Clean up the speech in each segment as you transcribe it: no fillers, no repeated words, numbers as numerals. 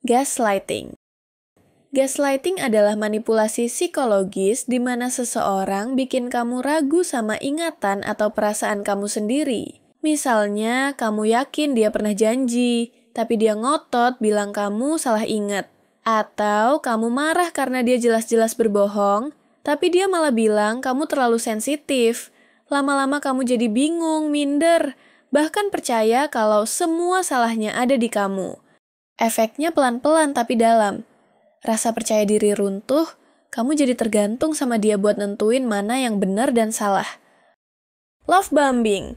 Gaslighting. Gaslighting adalah manipulasi psikologis di mana seseorang bikin kamu ragu sama ingatan atau perasaan kamu sendiri. Misalnya, kamu yakin dia pernah janji, tapi dia ngotot bilang kamu salah ingat. Atau kamu marah karena dia jelas-jelas berbohong, tapi dia malah bilang kamu terlalu sensitif. Lama-lama kamu jadi bingung, minder, bahkan percaya kalau semua salahnya ada di kamu. Efeknya pelan-pelan tapi dalam. Rasa percaya diri runtuh, kamu jadi tergantung sama dia buat nentuin mana yang benar dan salah. Love bombing.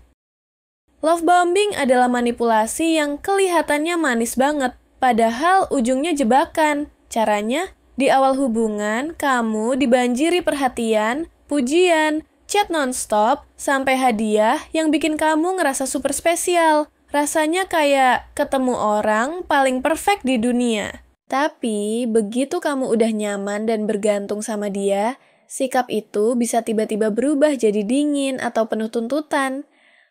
Love bombing adalah manipulasi yang kelihatannya manis banget, padahal ujungnya jebakan. Caranya, di awal hubungan, kamu dibanjiri perhatian, pujian, chat nonstop, sampai hadiah yang bikin kamu ngerasa super spesial. Rasanya kayak ketemu orang paling perfect di dunia. Tapi, begitu kamu udah nyaman dan bergantung sama dia, sikap itu bisa tiba-tiba berubah jadi dingin atau penuh tuntutan.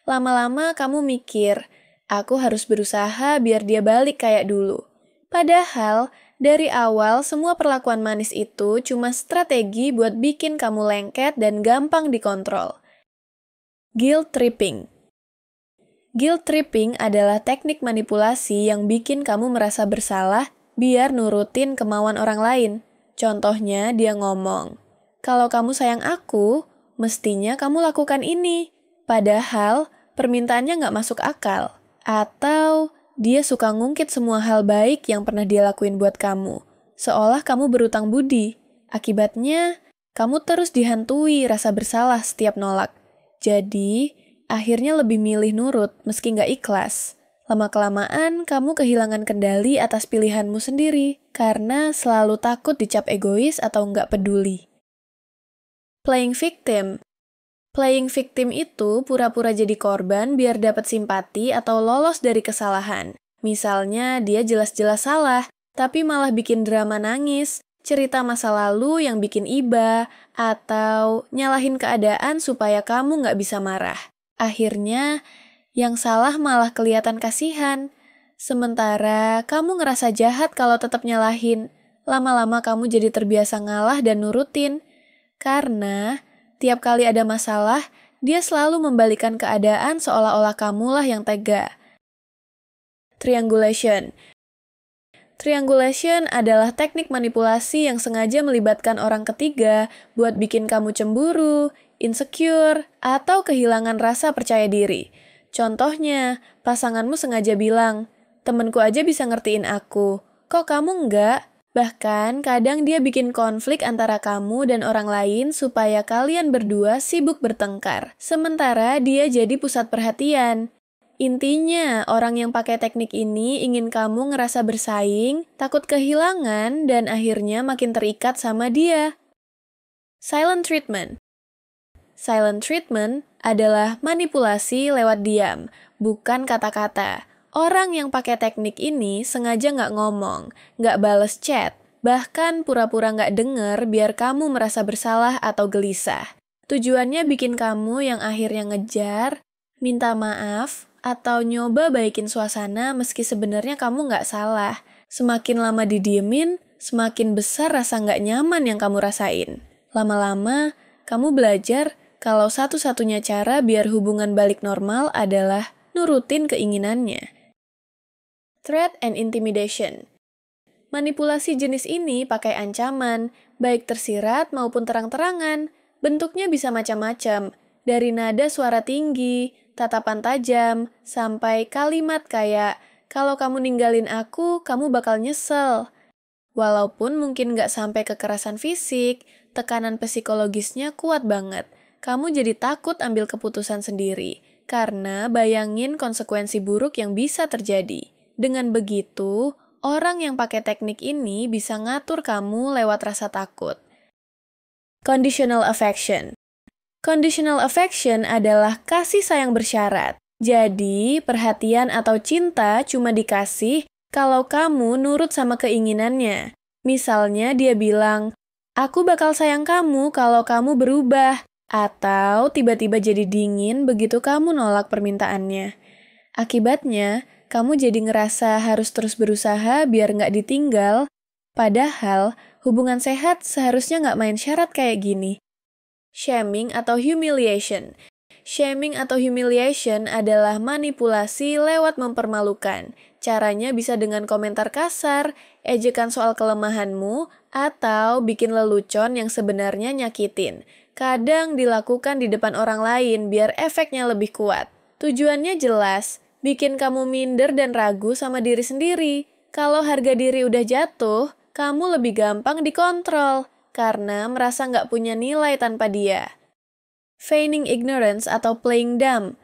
Lama-lama kamu mikir, aku harus berusaha biar dia balik kayak dulu. Padahal, dari awal semua perlakuan manis itu cuma strategi buat bikin kamu lengket dan gampang dikontrol. Guilt tripping. Guilt tripping adalah teknik manipulasi yang bikin kamu merasa bersalah biar nurutin kemauan orang lain. Contohnya dia ngomong, kalau kamu sayang aku, mestinya kamu lakukan ini. Padahal permintaannya nggak masuk akal. Atau dia suka ngungkit semua hal baik yang pernah dia lakuin buat kamu. Seolah kamu berutang budi. Akibatnya, kamu terus dihantui rasa bersalah setiap nolak. Jadi, akhirnya lebih milih nurut meski nggak ikhlas. Lama-kelamaan, kamu kehilangan kendali atas pilihanmu sendiri karena selalu takut dicap egois atau nggak peduli. Playing victim. Playing victim itu pura-pura jadi korban biar dapat simpati atau lolos dari kesalahan. Misalnya, dia jelas-jelas salah, tapi malah bikin drama nangis, cerita masa lalu yang bikin iba, atau nyalahin keadaan supaya kamu nggak bisa marah. Akhirnya, yang salah malah kelihatan kasihan. Sementara kamu ngerasa jahat kalau tetap nyalahin. Lama-lama kamu jadi terbiasa ngalah dan nurutin. Karena tiap kali ada masalah, dia selalu membalikan keadaan seolah-olah kamulah yang tega. Triangulation. Triangulation adalah teknik manipulasi yang sengaja melibatkan orang ketiga buat bikin kamu cemburu, insecure, atau kehilangan rasa percaya diri. Contohnya, pasanganmu sengaja bilang, temenku aja bisa ngertiin aku, kok kamu enggak? Bahkan, kadang dia bikin konflik antara kamu dan orang lain supaya kalian berdua sibuk bertengkar, sementara dia jadi pusat perhatian. Intinya, orang yang pakai teknik ini ingin kamu ngerasa bersaing, takut kehilangan, dan akhirnya makin terikat sama dia. Silent treatment. Silent treatment adalah manipulasi lewat diam, bukan kata-kata. Orang yang pakai teknik ini sengaja nggak ngomong, nggak bales chat, bahkan pura-pura nggak denger biar kamu merasa bersalah atau gelisah. Tujuannya bikin kamu yang akhirnya ngejar, minta maaf, atau nyoba baikin suasana meski sebenarnya kamu nggak salah. Semakin lama didiemin, semakin besar rasa nggak nyaman yang kamu rasain. Lama-lama, kamu belajar kalau satu-satunya cara biar hubungan balik normal adalah nurutin keinginannya. Threat and intimidation. Manipulasi jenis ini pakai ancaman, baik tersirat maupun terang-terangan. Bentuknya bisa macam-macam, dari nada suara tinggi, tatapan tajam, sampai kalimat kayak, kalau kamu ninggalin aku, kamu bakal nyesel. Walaupun mungkin nggak sampai kekerasan fisik, tekanan psikologisnya kuat banget. Kamu jadi takut ambil keputusan sendiri, karena bayangin konsekuensi buruk yang bisa terjadi. Dengan begitu, orang yang pakai teknik ini bisa ngatur kamu lewat rasa takut. Conditional affection. Conditional affection adalah kasih sayang bersyarat. Jadi, perhatian atau cinta cuma dikasih kalau kamu nurut sama keinginannya. Misalnya dia bilang, aku bakal sayang kamu kalau kamu berubah. Atau tiba-tiba jadi dingin begitu kamu nolak permintaannya. Akibatnya, Kamu jadi ngerasa harus terus berusaha biar nggak ditinggal, padahal hubungan sehat seharusnya nggak main syarat kayak gini. Shaming atau humiliation. Shaming atau humiliation adalah manipulasi lewat mempermalukan. Caranya bisa dengan komentar kasar, ejekan soal kelemahanmu, atau bikin lelucon yang sebenarnya nyakitin. Kadang dilakukan di depan orang lain biar efeknya lebih kuat. Tujuannya jelas, bikin kamu minder dan ragu sama diri sendiri. Kalau harga diri udah jatuh, kamu lebih gampang dikontrol karena merasa nggak punya nilai tanpa dia. Feigning ignorance atau playing dumb.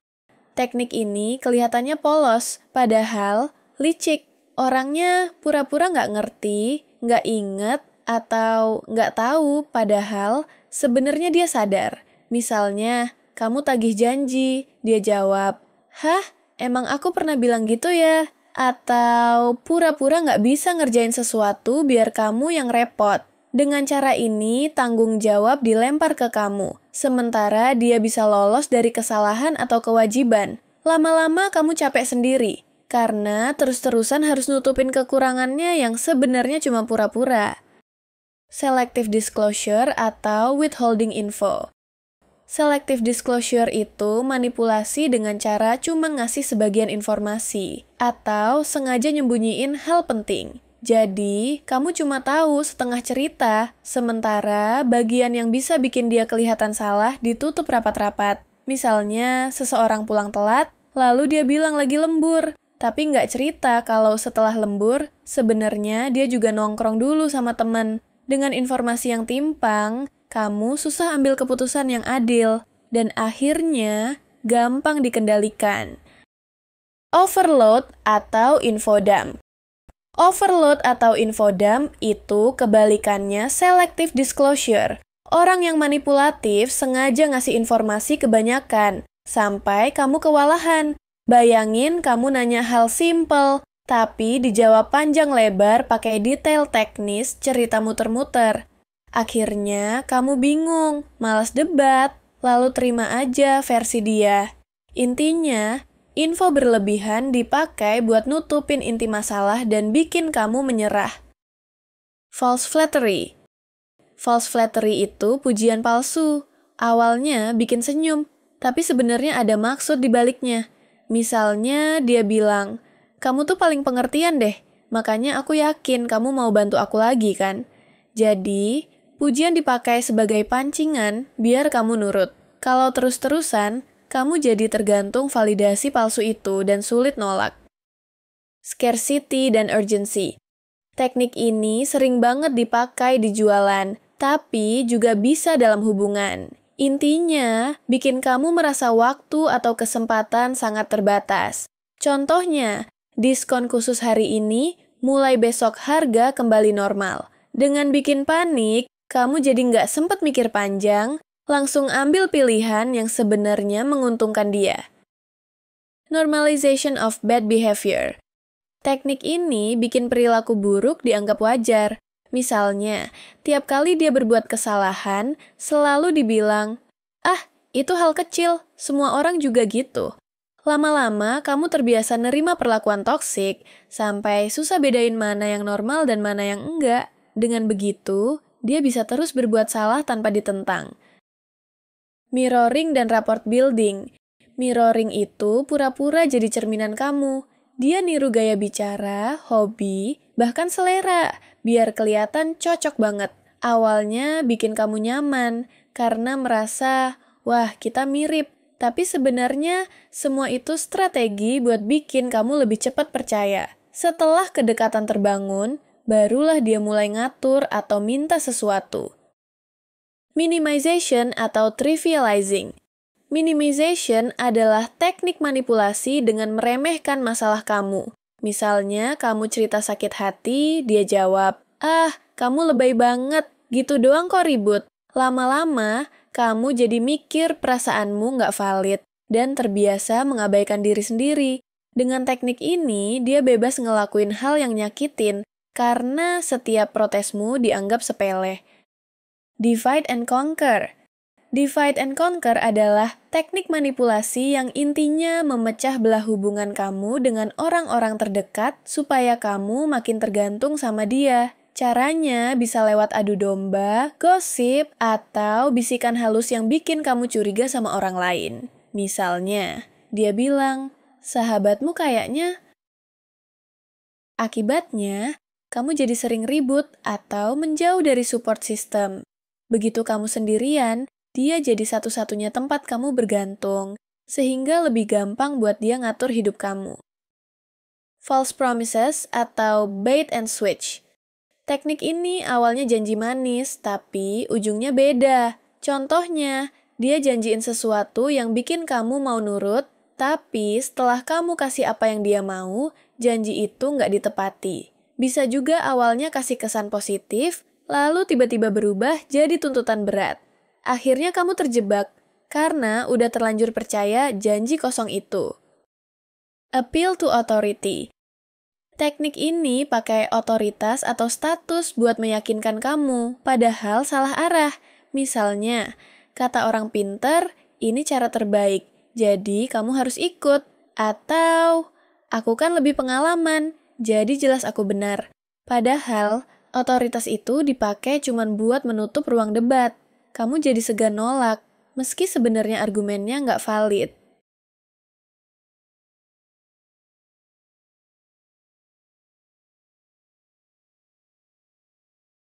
Teknik ini kelihatannya polos, padahal licik. Orangnya pura-pura nggak ngerti, nggak inget, atau nggak tahu, padahal sebenarnya dia sadar. Misalnya, kamu tagih janji, dia jawab, "Hah, emang aku pernah bilang gitu ya?" Atau pura-pura nggak bisa ngerjain sesuatu biar kamu yang repot. Dengan cara ini, tanggung jawab dilempar ke kamu, sementara dia bisa lolos dari kesalahan atau kewajiban. Lama-lama kamu capek sendiri, karena terus-terusan harus nutupin kekurangannya yang sebenarnya cuma pura-pura. Selective disclosure atau withholding info. Selective disclosure itu manipulasi dengan cara cuma ngasih sebagian informasi, atau sengaja nyembunyiin hal penting. Jadi, kamu cuma tahu setengah cerita, sementara bagian yang bisa bikin dia kelihatan salah ditutup rapat-rapat. Misalnya, seseorang pulang telat, lalu dia bilang lagi lembur, tapi nggak cerita kalau setelah lembur, sebenarnya dia juga nongkrong dulu sama teman. Dengan informasi yang timpang, kamu susah ambil keputusan yang adil, dan akhirnya gampang dikendalikan. Overload atau infodump. Overload atau infodump itu kebalikannya selective disclosure. Orang yang manipulatif sengaja ngasih informasi kebanyakan, sampai kamu kewalahan. Bayangin kamu nanya hal simple, tapi dijawab panjang lebar pakai detail teknis, cerita muter-muter. Akhirnya kamu bingung, malas debat, lalu terima aja versi dia. Intinya, info berlebihan dipakai buat nutupin inti masalah dan bikin kamu menyerah. False flattery. False flattery itu pujian palsu. Awalnya bikin senyum, tapi sebenarnya ada maksud di baliknya. Misalnya dia bilang, "Kamu tuh paling pengertian deh, makanya aku yakin kamu mau bantu aku lagi kan?" Jadi, pujian dipakai sebagai pancingan biar kamu nurut. Kalau terus-terusan, kamu jadi tergantung validasi palsu itu dan sulit nolak. Scarcity dan urgency. Teknik ini sering banget dipakai di jualan, tapi juga bisa dalam hubungan. Intinya, bikin kamu merasa waktu atau kesempatan sangat terbatas. Contohnya, diskon khusus hari ini, mulai besok harga kembali normal. Dengan bikin panik, kamu jadi nggak sempat mikir panjang, langsung ambil pilihan yang sebenarnya menguntungkan dia. Normalization of bad behavior. Teknik ini bikin perilaku buruk dianggap wajar. Misalnya, tiap kali dia berbuat kesalahan, selalu dibilang, "Ah, itu hal kecil, semua orang juga gitu." Lama-lama, kamu terbiasa nerima perlakuan toksik, sampai susah bedain mana yang normal dan mana yang enggak. Dengan begitu, dia bisa terus berbuat salah tanpa ditentang. Mirroring dan rapport building. Mirroring itu pura-pura jadi cerminan kamu. Dia niru gaya bicara, hobi, bahkan selera, biar kelihatan cocok banget. Awalnya bikin kamu nyaman, karena merasa, wah kita mirip. Tapi sebenarnya semua itu strategi buat bikin kamu lebih cepat percaya. Setelah kedekatan terbangun, barulah dia mulai ngatur atau minta sesuatu. Minimization atau trivializing. Minimization adalah teknik manipulasi dengan meremehkan masalah kamu. Misalnya, kamu cerita sakit hati, dia jawab, "Ah, kamu lebay banget, gitu doang kok ribut." Lama-lama, kamu jadi mikir perasaanmu nggak valid dan terbiasa mengabaikan diri sendiri. Dengan teknik ini, dia bebas ngelakuin hal yang nyakitin karena setiap protesmu dianggap sepele. Divide and conquer. Divide and conquer adalah Teknik manipulasi yang intinya memecah belah hubungan kamu dengan orang-orang terdekat supaya kamu makin tergantung sama dia. Caranya bisa lewat adu domba, gosip, atau bisikan halus yang bikin kamu curiga sama orang lain. Misalnya, dia bilang, sahabatmu kayaknya. Akibatnya, kamu jadi sering ribut atau menjauh dari support system. Begitu kamu sendirian, dia jadi satu-satunya tempat kamu bergantung, sehingga lebih gampang buat dia ngatur hidup kamu. False promises atau bait and switch. Teknik ini awalnya janji manis, tapi ujungnya beda. Contohnya, dia janjiin sesuatu yang bikin kamu mau nurut, tapi setelah kamu kasih apa yang dia mau, janji itu nggak ditepati. Bisa juga awalnya kasih kesan positif, lalu tiba-tiba berubah jadi tuntutan berat. Akhirnya kamu terjebak, karena udah terlanjur percaya janji kosong itu. Appeal to authority. Teknik ini pakai otoritas atau status buat meyakinkan kamu, padahal salah arah. Misalnya, kata orang pinter, ini cara terbaik, jadi kamu harus ikut. Atau, aku kan lebih pengalaman, jadi jelas aku benar. Padahal, otoritas itu dipakai cuman buat menutup ruang debat. Kamu jadi segan nolak, meski sebenarnya argumennya nggak valid.